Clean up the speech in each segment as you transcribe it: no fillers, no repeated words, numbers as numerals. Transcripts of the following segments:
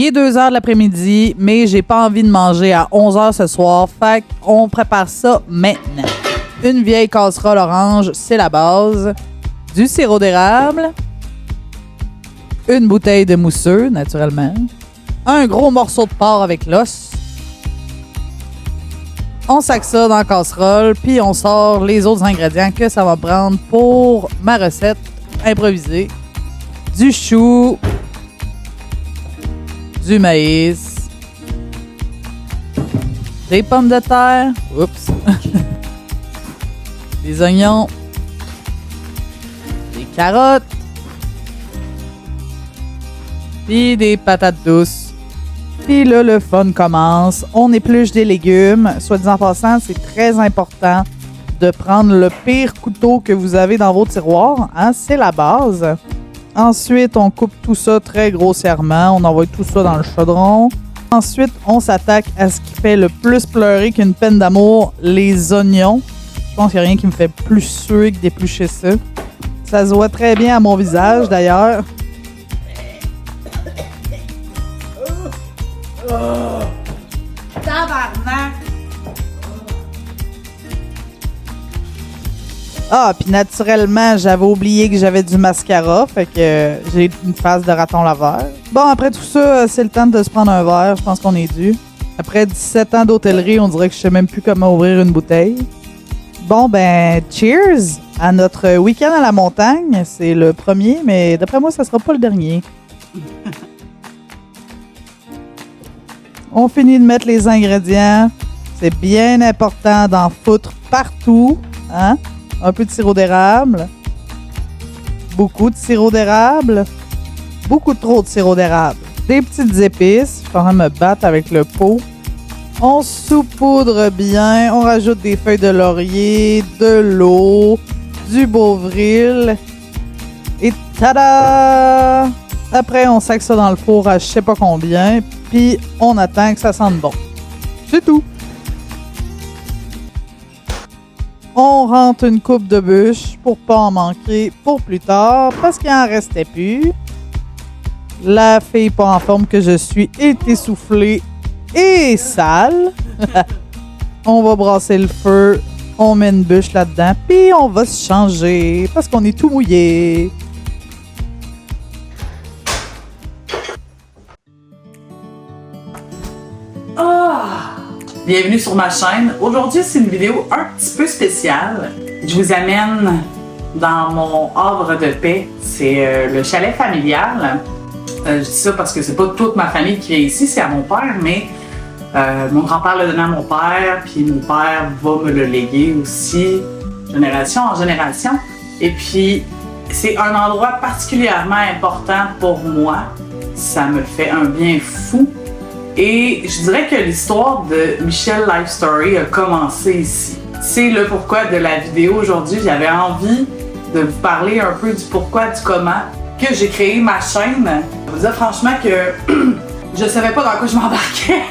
Il est 2h de l'après-midi, mais j'ai pas envie de manger à 11h ce soir. Fait qu'on prépare ça maintenant. Une vieille casserole orange, c'est la base. Du sirop d'érable. Une bouteille de mousseux, naturellement. Un gros morceau de porc avec l'os. On sac ça dans la casserole, puis on sort les autres ingrédients que ça va prendre pour ma recette improvisée. Du chou, du maïs, des pommes de terre, oups, des oignons, des carottes, puis des patates douces. Puis là, le fun commence. On épluche des légumes. Soit dit en passant, c'est très important de prendre le pire couteau que vous avez dans vos tiroirs. Hein? C'est la base. Ensuite, on coupe tout ça très grossièrement. On envoie tout ça dans le chaudron. Ensuite, on s'attaque à ce qui fait le plus pleurer qu'une peine d'amour, les oignons. Je pense qu'il n'y a rien qui me fait plus suer que d'éplucher ça. Ça se voit très bien à mon visage, d'ailleurs. Tabarnak! Ah, puis naturellement, j'avais oublié que j'avais du mascara, fait que j'ai une face de raton laveur. Bon, après tout ça, c'est le temps de se prendre un verre, je pense qu'on est dû. Après 17 ans d'hôtellerie, on dirait que je sais même plus comment ouvrir une bouteille. Bon, ben, cheers à notre week-end à la montagne. C'est le premier, mais d'après moi, ça sera pas le dernier. On finit de mettre les ingrédients. C'est bien important d'en foutre partout. Hein? Un peu de sirop d'érable. Beaucoup de sirop d'érable. Beaucoup trop de sirop d'érable. Des petites épices. Je suis en train de me battre avec le pot. On saupoudre bien. On rajoute des feuilles de laurier, de l'eau, du Bovril. Et tada! Après, on sac ça dans le four à je sais pas combien. Puis on attend que ça sente bon. C'est tout. On rentre une coupe de bûche pour pas en manquer pour plus tard parce qu'il en restait plus. La fille pas en forme que je suis est essoufflée et sale. On va brasser le feu, on met une bûche là-dedans, puis on va se changer parce qu'on est tout mouillé. Bienvenue sur ma chaîne. Aujourd'hui, c'est une vidéo un petit peu spéciale. Je vous amène dans mon havre de paix. C'est le chalet familial. Je dis ça parce que c'est pas toute ma famille qui vient ici, c'est à mon père, mais mon grand-père l'a donné à mon père, puis mon père va me le léguer aussi, génération en génération. Et puis, c'est un endroit particulièrement important pour moi. Ça me fait un bien fou. Et je dirais que l'histoire de Michel Life Story a commencé ici. C'est le pourquoi de la vidéo aujourd'hui. J'avais envie de vous parler un peu du pourquoi, du comment que j'ai créé ma chaîne. Je vous dire franchement que je savais pas dans quoi je m'embarquais.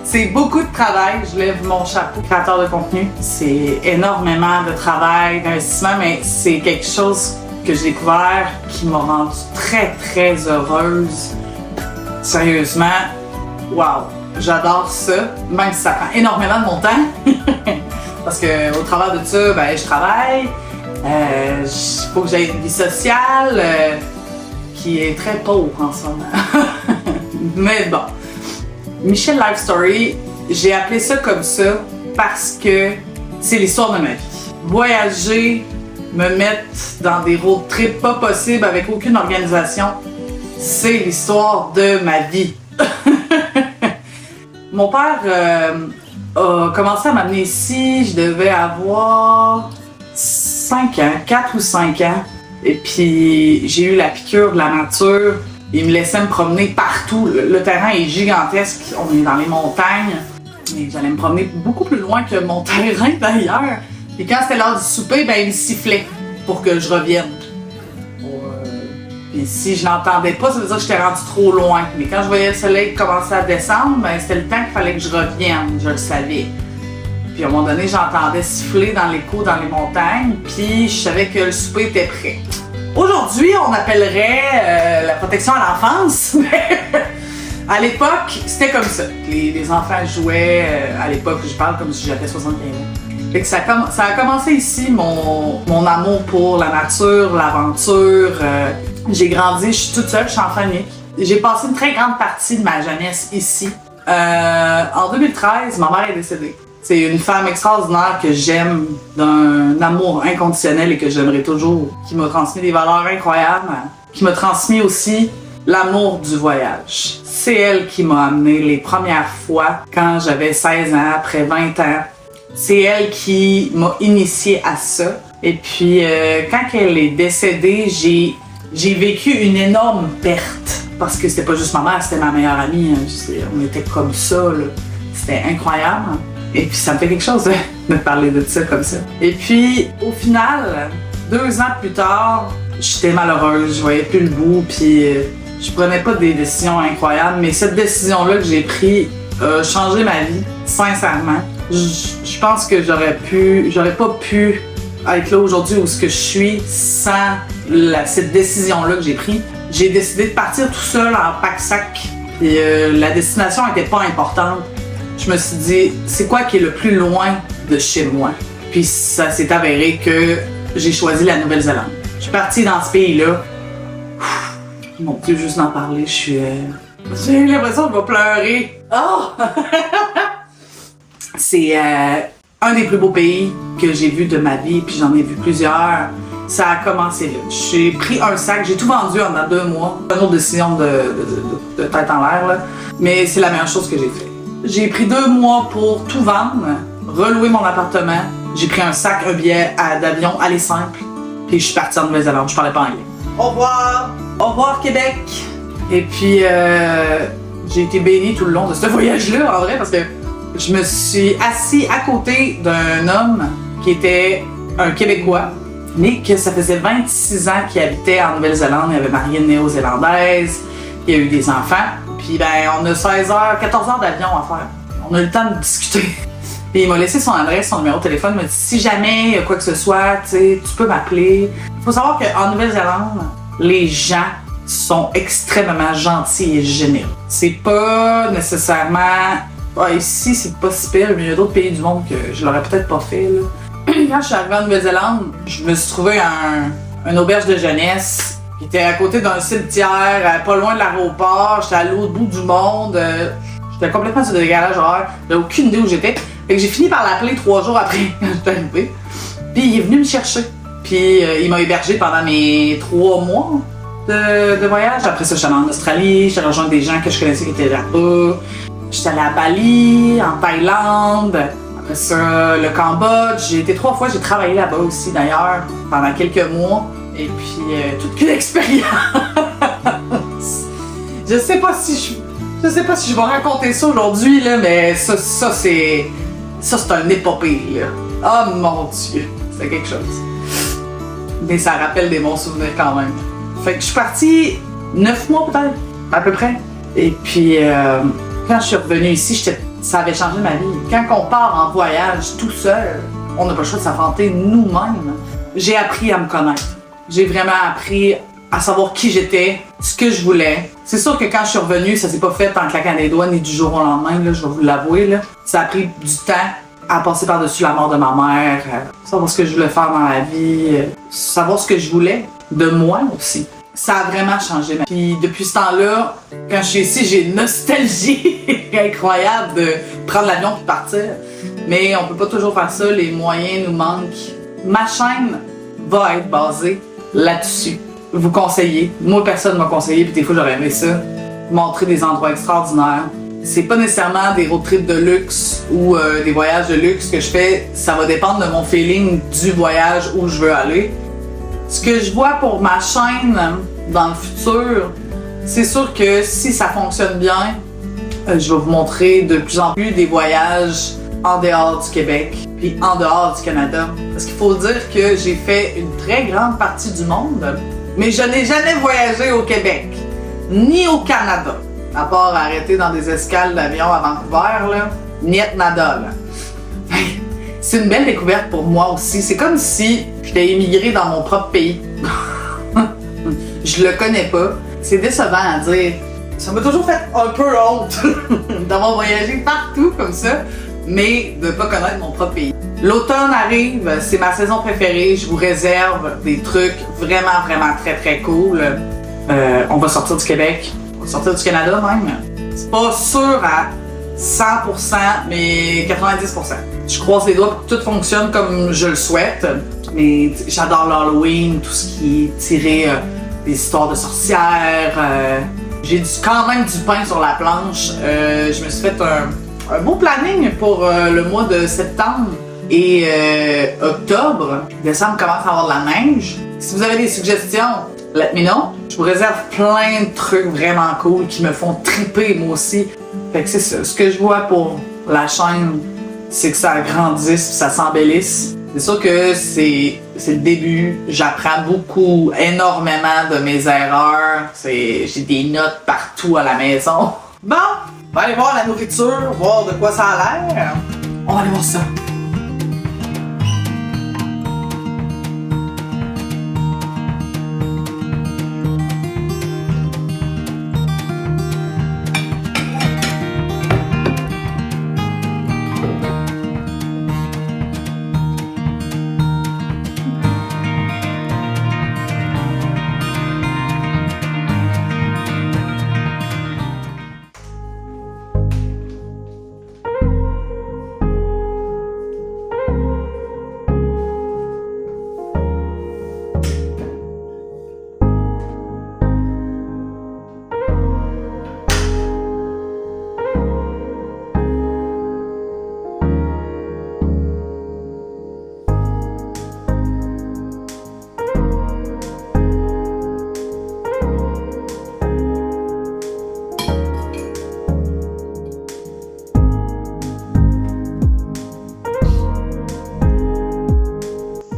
C'est beaucoup de travail. Je lève mon chapeau. Créateur de contenu, c'est énormément de travail, d'investissement, mais c'est quelque chose que j'ai découvert qui m'a rendue très, très heureuse. Sérieusement, wow, j'adore ça, même si ça prend énormément de mon temps. Parce que au travers de ça, ben, je travaille, faut que j'aie une vie sociale qui est très pauvre en ce moment. Mais bon, Michel Life Story, j'ai appelé ça comme ça parce que c'est l'histoire de ma vie. Voyager, me mettre dans des road trips pas possibles avec aucune organisation, c'est l'histoire de ma vie. Mon père a commencé à m'amener ici, je devais avoir 5 ans, 4 ou 5 ans. Et puis j'ai eu la piqûre de la nature. Il me laissait me promener partout. Le terrain est gigantesque, on est dans les montagnes. Et j'allais me promener beaucoup plus loin que mon terrain d'ailleurs. Et quand c'était l'heure du souper, ben, il me sifflait pour que je revienne. Puis si je l'entendais pas, ça veut dire que j'étais rendu trop loin. Mais quand je voyais le soleil commencer à descendre, ben c'était le temps qu'il fallait que je revienne, je le savais. Puis à un moment donné, j'entendais siffler dans l'écho dans les montagnes, puis je savais que le souper était prêt. Aujourd'hui, on appellerait la protection à l'enfance, mais à l'époque, c'était comme ça. Les enfants jouaient, à l'époque, je parle comme si j'avais 75 ans. Fait que ça a commencé ici, mon amour pour la nature, l'aventure. J'ai grandi, je suis toute seule, je suis enfant unique. J'ai passé une très grande partie de ma jeunesse ici. En 2013, ma mère est décédée. C'est une femme extraordinaire que j'aime d'un amour inconditionnel et que j'aimerais toujours, qui m'a transmis des valeurs incroyables, qui m'a transmis aussi l'amour du voyage. C'est elle qui m'a amené les premières fois quand j'avais 16 ans, après 20 ans. C'est elle qui m'a initié à ça. Et puis, quand elle est décédée, j'ai vécu une énorme perte. Parce que c'était pas juste ma mère, c'était ma meilleure amie. On était comme ça, là. C'était incroyable. Et puis ça me fait quelque chose de parler de ça comme ça. Et puis, au final, 2 ans plus tard, j'étais malheureuse, je voyais plus le bout, puis je prenais pas des décisions incroyables. Mais cette décision-là que j'ai prise a changé ma vie, sincèrement. Je pense que j'aurais pas pu être là aujourd'hui où ce que je suis sans cette décision-là que j'ai prise. J'ai décidé de partir tout seul en pack-sac. Et la destination n'était pas importante. Je me suis dit, c'est quoi qui est le plus loin de chez moi? Puis ça s'est avéré que j'ai choisi la Nouvelle-Zélande. Je suis partie dans ce pays-là. Mon Dieu, juste d'en parler, j'ai l'impression que je vais pleurer. Oh! C'est un des plus beaux pays que j'ai vu de ma vie, puis j'en ai vu plusieurs. Ça a commencé là. J'ai pris un sac, j'ai tout vendu en 2 mois. Une autre décision de tête en l'air, là. Mais c'est la meilleure chose que j'ai fait. J'ai pris 2 mois pour tout vendre, relouer mon appartement. J'ai pris un sac, un billet d'avion, aller simple. Puis je suis partie en Nouvelle-Zélande, je parlais pas anglais. Au revoir! Au revoir Québec! Et puis j'ai été bénie tout le long de ce voyage-là, en vrai, parce que je me suis assis à côté d'un homme qui était un Québécois, mais que ça faisait 26 ans qu'il habitait en Nouvelle-Zélande. Il avait marié une néo-zélandaise, il a eu des enfants. Puis ben, on a 16 heures, 14 heures d'avion à faire. On a eu le temps de discuter. Puis il m'a laissé son adresse, son numéro de téléphone. Il m'a dit, si jamais il y a quoi que ce soit, tu peux m'appeler. Il faut savoir qu'en Nouvelle-Zélande, les gens sont extrêmement gentils et généreux. C'est pas nécessairement... ici, c'est pas si pire, mais il y a d'autres pays du monde que je l'aurais peut-être pas fait, là. Quand je suis arrivée en Nouvelle-Zélande, je me suis trouvé une auberge de jeunesse qui était à côté d'un cimetière, pas loin de l'aéroport. J'étais à l'autre bout du monde. J'étais complètement sur le décalage horaire. J'avais aucune idée où j'étais. Fait que j'ai fini par l'appeler 3 jours après quand j'étais arrivée. Puis il est venu me chercher. Puis il m'a hébergé pendant mes 3 mois de voyage. Après ça, j'étais allée en Australie. J'ai rejoint des gens que je connaissais qui étaient là-bas. J'étais allée à Bali, en Thaïlande. Après ça, le Cambodge. J'ai été 3 fois. J'ai travaillé là-bas aussi, d'ailleurs, pendant quelques mois. Et puis, toute qu'une expérience. Je sais pas si je vais raconter ça aujourd'hui, là, mais ça c'est un épopée, là. Oh mon Dieu, c'est quelque chose. Mais ça rappelle des bons souvenirs quand même. Fait que je suis partie 9 mois peut-être, à peu près. Et puis, quand je suis revenue ici, ça avait changé ma vie. Quand on part en voyage tout seul, on n'a pas le choix de s'affronter nous-mêmes. J'ai appris à me connaître. J'ai vraiment appris à savoir qui j'étais, ce que je voulais. C'est sûr que quand je suis revenue, ça s'est pas fait en claquant des doigts ni du jour au lendemain, là, je vais vous l'avouer. Là. Ça a pris du temps à passer par-dessus la mort de ma mère, savoir ce que je voulais faire dans la vie, savoir ce que je voulais de moi aussi. Ça a vraiment changé ma vie. Puis depuis ce temps-là, quand je suis ici, j'ai une nostalgie incroyable de prendre l'avion et partir. Mais on peut pas toujours faire ça, les moyens nous manquent. Ma chaîne va être basée là-dessus. Vous conseiller. Moi, personne m'a conseillé, puis des fois, j'aurais aimé ça. Montrer des endroits extraordinaires. C'est pas nécessairement des road trips de luxe ou des voyages de luxe que je fais. Ça va dépendre de mon feeling du voyage où je veux aller. Ce que je vois pour ma chaîne dans le futur, c'est sûr que si ça fonctionne bien, je vais vous montrer de plus en plus des voyages en dehors du Québec, puis en dehors du Canada. Parce qu'il faut dire que j'ai fait une très grande partie du monde, mais je n'ai jamais voyagé au Québec, ni au Canada, à part arrêter dans des escales d'avion à Vancouver, là, niet nada, là. C'est une belle découverte pour moi aussi. C'est comme si j'étais immigrée dans mon propre pays. je le connais pas. C'est décevant à dire. Ça m'a toujours fait un peu honte d'avoir voyagé partout comme ça, mais de pas connaître mon propre pays. L'automne arrive, c'est ma saison préférée. Je vous réserve des trucs vraiment, vraiment très, très cool. On va sortir du Québec, on va sortir du Canada même. C'est pas sûr à 100%, mais 90%. Je croise les doigts pour que tout fonctionne comme je le souhaite. Mais j'adore l'Halloween, tout ce qui est tiré des histoires de sorcières. J'ai quand même du pain sur la planche. Je me suis fait un beau planning pour le mois de septembre et octobre. Décembre commence à avoir de la neige. Si vous avez des suggestions, let me know. Je vous réserve plein de trucs vraiment cool qui me font triper moi aussi. Fait que c'est ça. Ce que je vois pour la chaîne, c'est que ça grandisse, ça s'embellisse. C'est sûr que c'est le début. J'apprends beaucoup, énormément de mes erreurs. J'ai des notes partout à la maison. Bon, on va aller voir la nourriture, voir de quoi ça a l'air. On va aller voir ça.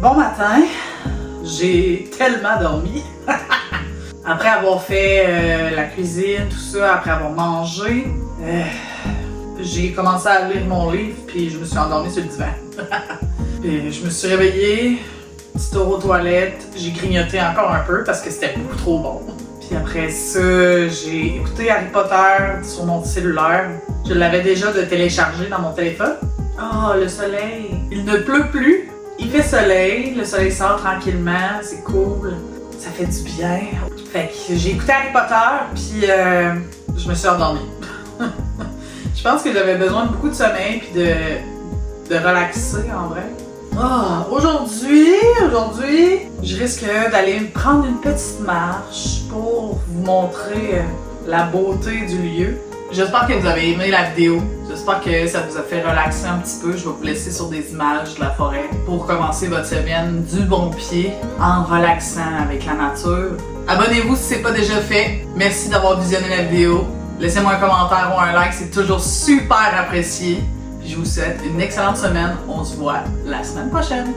Bon matin, j'ai tellement dormi. Après avoir fait la cuisine, tout ça, après avoir mangé, j'ai commencé à lire mon livre puis je me suis endormie sur le divan. Puis je me suis réveillée, petit tour aux toilettes, j'ai grignoté encore un peu parce que c'était beaucoup trop bon. Puis après ça, j'ai écouté Harry Potter sur mon cellulaire. Je l'avais déjà téléchargé dans mon téléphone. Oh, le soleil! Il ne pleut plus. Il fait soleil, le soleil sort tranquillement, c'est cool, ça fait du bien. Fait que j'ai écouté Harry Potter, puis je me suis endormie. Je pense que j'avais besoin de beaucoup de sommeil, puis de relaxer en vrai. Aujourd'hui, je risque d'aller me prendre une petite marche pour vous montrer la beauté du lieu. J'espère que vous avez aimé la vidéo. J'espère que ça vous a fait relaxer un petit peu. Je vais vous laisser sur des images de la forêt pour commencer votre semaine du bon pied en relaxant avec la nature. Abonnez-vous si ce n'est pas déjà fait. Merci d'avoir visionné la vidéo. Laissez-moi un commentaire ou un like, c'est toujours super apprécié. Puis je vous souhaite une excellente semaine. On se voit la semaine prochaine.